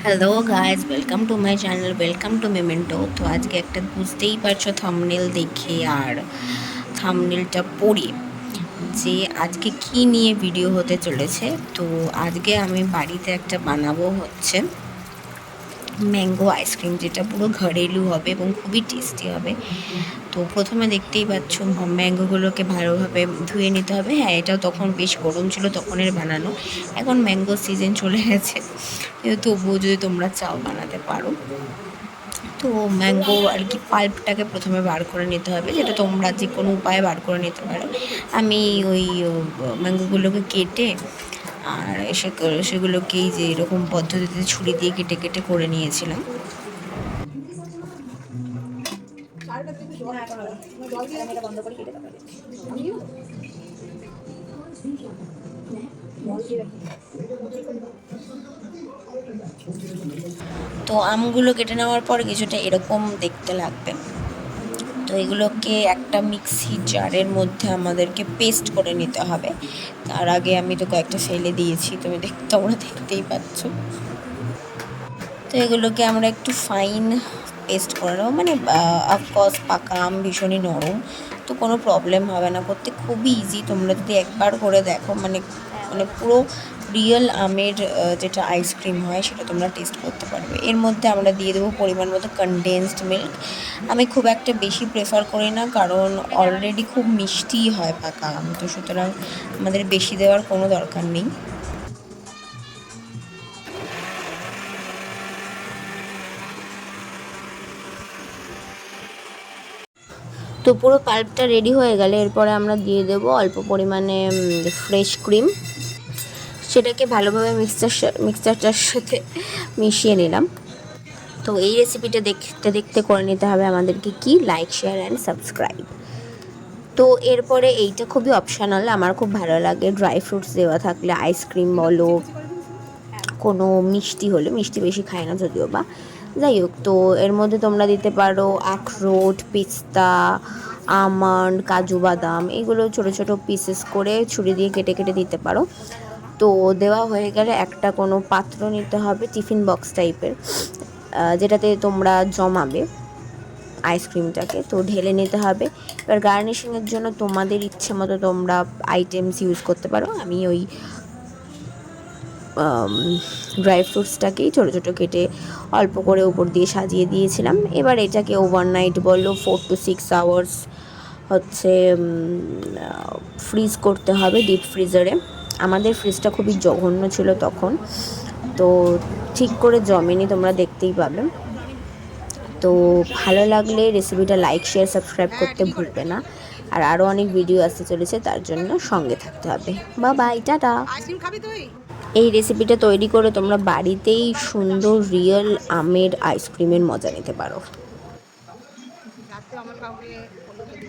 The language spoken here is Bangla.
Hello guys, welcome to my channel, welcome to memento. তো আজকে একটা বুঝতেই পারছো থাম্বনেল দেখে আর থাম্বনেলটা পড়ে যে আজকে কি নিয়ে ভিডিও হতে চলেছে। তো আজকে আমি বাড়িতে একটা বানাবো হচ্ছে ম্যাঙ্গো আইসক্রিম, যেটা পুরো ঘরেলু হবে এবং খুবই টেস্টি হবে। তো প্রথমে দেখতেই পাচ্ছ ম্যাঙ্গোগুলোকে ভালোভাবে ধুয়ে নিতে হবে। হ্যাঁ, এটাও তখন বেশ গরম ছিল তখনের বানানো। এখন ম্যাঙ্গো সিজন চলে গেছে, কিন্তু তবুও যদি তোমরা চাও বানাতে পারো। তো ম্যাঙ্গো আর কি পাল্পটাকে প্রথমে বার করে নিতে হবে, যেটা তোমরা যে কোনো উপায়ে বার করে নিতে পারো। আমি ওই ম্যাঙ্গোগুলোকে কেটে আর সেগুলোকেই যে এরকম পদ্ধতিতে ছুরি দিয়ে কেটে কেটে করে নিয়েছিলাম। তো আমগুলো কেটে নেওয়ার পর কিছুটা এরকম দেখতে লাগবে। তো এগুলোকে একটা মিক্সি জারের মধ্যে আমাদেরকে পেস্ট করে নিতে হবে। তার আগে আমি তো কয়েকটা ফেলে দিয়েছি, তোমরা দেখতেই পাচ্ছ। তো এগুলোকে আমরা একটু ফাইন পেস্ট করে নেবো। মানে অফকোর্স পাকা আম ভীষণই নরম, তো কোনো প্রবলেম হবে না, করতে খুবই ইজি। তোমরা যদি একবার করে দেখো, মানে মানে পুরো রিয়েল আমের যেটা আইসক্রিম হয় সেটা তোমরা টেস্ট করতে পারবে। এর মধ্যে আমরা দিয়ে দেবো পরিমাণ মতো কনডেন্সড মিল্ক। আমি খুব একটা বেশি প্রেফার করি না, কারণ অলরেডি খুব মিষ্টি হয় পাকা আম, তো সুতরাং আমাদের বেশি দেওয়ার কোনো দরকার নেই। তো পুরো পাল্পটা রেডি হয়ে গেলে এরপরে আমরা দিয়ে দেবো অল্প পরিমাণে ফ্রেশ ক্রিম। সেটাকে ভালোভাবে মিক্সচারটার সাথে মিশিয়ে নিলাম। তো এই রেসিপিটা দেখতে দেখতে করে নিতে হবে আমাদেরকে কি, লাইক, শেয়ার অ্যান্ড সাবস্ক্রাইব। তো এরপরে এইটা খুবই অপশনাল, আমার খুব ভালো লাগে ড্রাই ফ্রুটস দেওয়া থাকলে, আইসক্রিম বলো, কোনো মিষ্টি হলে, মিষ্টি বেশি খাই না যদিও বা, যাই হোক। তো এর মধ্যে তোমরা দিতে পারো আখরোট, পিস্তা, আমন্ড, কাজু বাদাম, এগুলো ছোটো ছোটো পিসেস করে ছুরি দিয়ে কেটে কেটে দিতে পারো। তো দেওয়া হয়ে গেলে একটা কোনো পাত্র নিতে হবে, টিফিন বক্স টাইপের, যেটাতে তোমরা জমাবে আইসক্রিমটাকে। তো ঢেলে নিতে হবে। এবার গার্নিশিংয়ের জন্য তোমাদের ইচ্ছে মতো তোমরা আইটেমস ইউজ করতে পারো। আমি ওই ড্রাই ফ্রুটসটাকেই ছোটো ছোটো কেটে অল্প করে উপর দিয়ে সাজিয়ে দিয়েছিলাম। এবার এটাকে ওভারনাইট বললো 4 to 6 আওয়ার্স হচ্ছে ফ্রিজ করতে হবে ডিপ ফ্রিজারে। আমাদের ফ্রিজটা খুবই জঘন্য ছিল তখন, তো ঠিক করে জমেনি, তোমরা দেখতেই পাবে। তো ভালো লাগলে রেসিপিটা লাইক, শেয়ার, সাবস্ক্রাইব করতে ভুলবে না। আর আরও অনেক ভিডিও আসতে চলেছে, তার জন্য সঙ্গে থাকতে হবে। বাই, টাটা। এই রেসিপিটা তৈরি করে তোমরা বাড়িতেই সুন্দর রিয়েল আমের আইসক্রিমের মজা নিতে পারো।